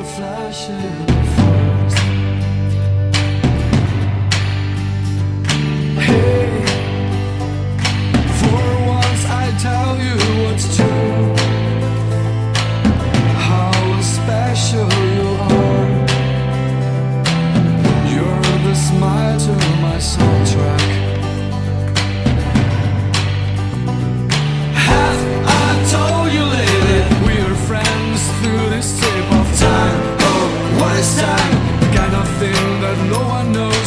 a flash in the forest. Hey, for once I tell you what's true, how special you are. You're the smile to my soundtrack. Have I told you lately we're friends through this tape of time? Oh, what is time? The kind of thing that no one knows.